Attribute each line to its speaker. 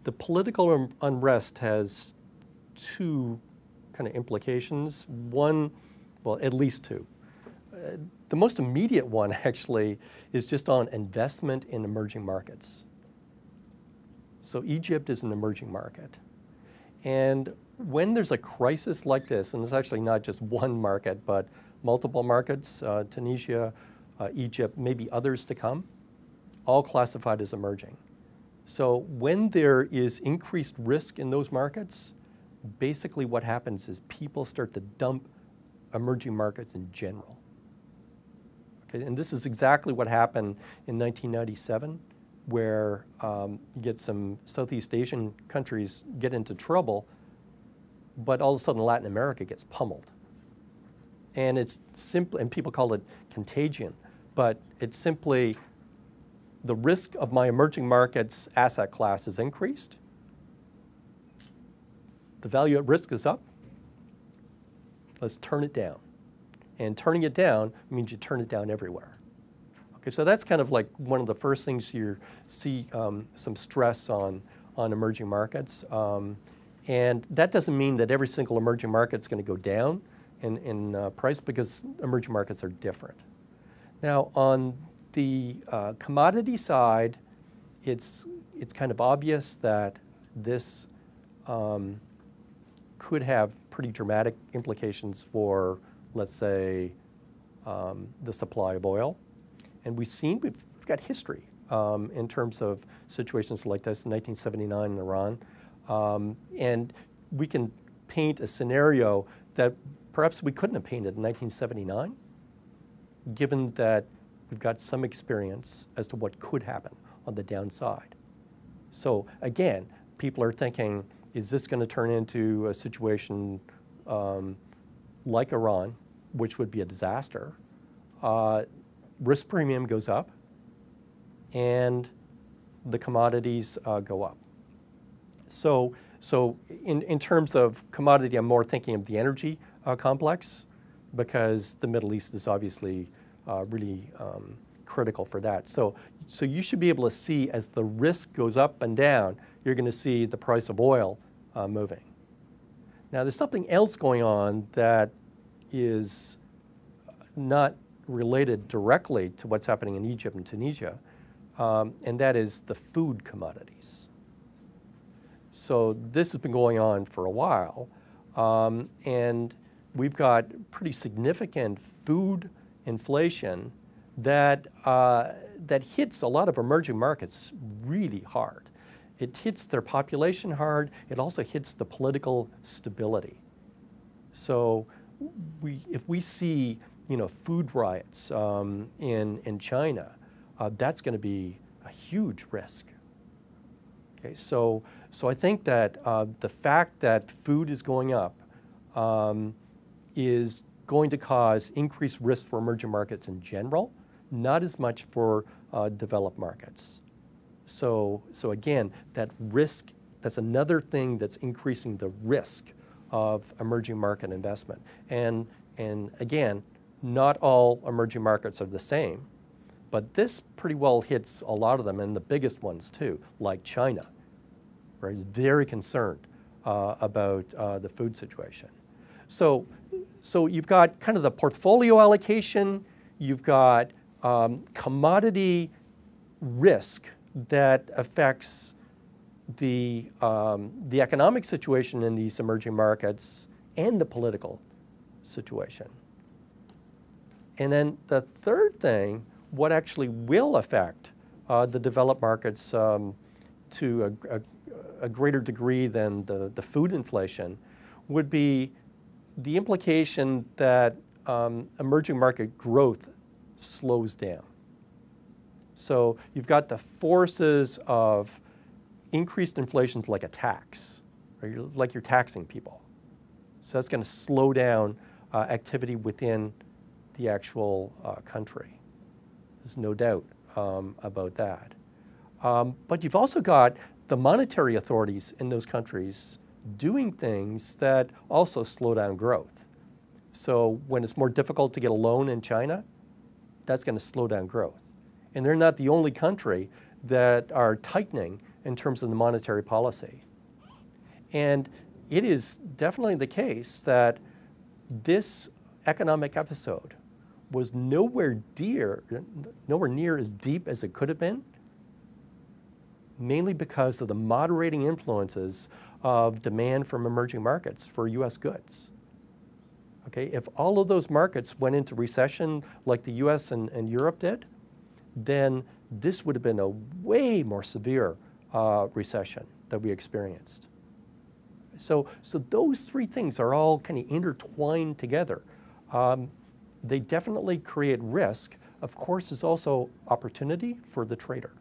Speaker 1: the political unrest has two kind of implications. One, well, at least two. The most immediate one actually is just on investment in emerging markets. So Egypt is an emerging market. And when there's a crisis like this, and it's actually not just one market, but multiple markets, Tunisia, Egypt, maybe others to come, all classified as emerging. So when there is increased risk in those markets, basically what happens is people start to dump emerging markets in general. Okay, and this is exactly what happened in 1997, where you get some Southeast Asian countries get into trouble, but all of a sudden Latin America gets pummeled. And it's simply, and people call it contagion, but it's simply the risk of my emerging markets asset class is increased. The value at risk is up. Let's turn it down. And turning it down means you turn it down everywhere. Okay, so that's kind of like one of the first things you see some stress on emerging markets. And that doesn't mean that every single emerging market is going to go down in price, because emerging markets are different. Now, on the commodity side, it's kind of obvious that this could have pretty dramatic implications for, let's say, the supply of oil. And we've got history in terms of situations like this in 1979 in Iran. And we can paint a scenario that perhaps we couldn't have painted in 1979, given that we've got some experience as to what could happen on the downside. So again, people are thinking, is this going to turn into a situation like Iran, which would be a disaster? Risk premium goes up, and the commodities go up. So in terms of commodity, I'm more thinking of the energy complex, because the Middle East is obviously really critical for that. So you should be able to see, as the risk goes up and down, you're going to see the price of oil moving. Now, there's something else going on that is not related directly to what's happening in Egypt and Tunisia, and that is the food commodities. So this has been going on for a while, and we've got pretty significant food inflation that hits a lot of emerging markets really hard. It hits their population hard. It also hits the political stability. So if we see, food riots in China, that's going to be a huge risk. Okay, so I think that the fact that food is going up is going to cause increased risk for emerging markets in general, not as much for developed markets. So again, that risk, that's another thing that's increasing the risk of emerging market investment. And again, not all emerging markets are the same, but this pretty well hits a lot of them, and the biggest ones too, like China, right? Is very concerned about the food situation. So you've got kind of the portfolio allocation, you've got commodity risk that affects the economic situation in these emerging markets and the political situation. And then the third thing, what actually will affect the developed markets to a greater degree than the food inflation, would be the implication that emerging market growth slows down. So you've got the forces of increased inflation like a tax, right? Like you're taxing people. So that's going to slow down activity within the actual country. There's no doubt about that. But you've also got the monetary authorities in those countries doing things that also slow down growth. So when it's more difficult to get a loan in China, that's going to slow down growth. And they're not the only country that are tightening in terms of the monetary policy. And it is definitely the case that this economic episode was nowhere near as deep as it could have been, mainly because of the moderating influences of demand from emerging markets for US goods. Okay, if all of those markets went into recession like the US and Europe did, then this would have been a way more severe recession that we experienced. So those three things are all kind of intertwined together. They definitely create risk. Of course, there's also opportunity for the trader.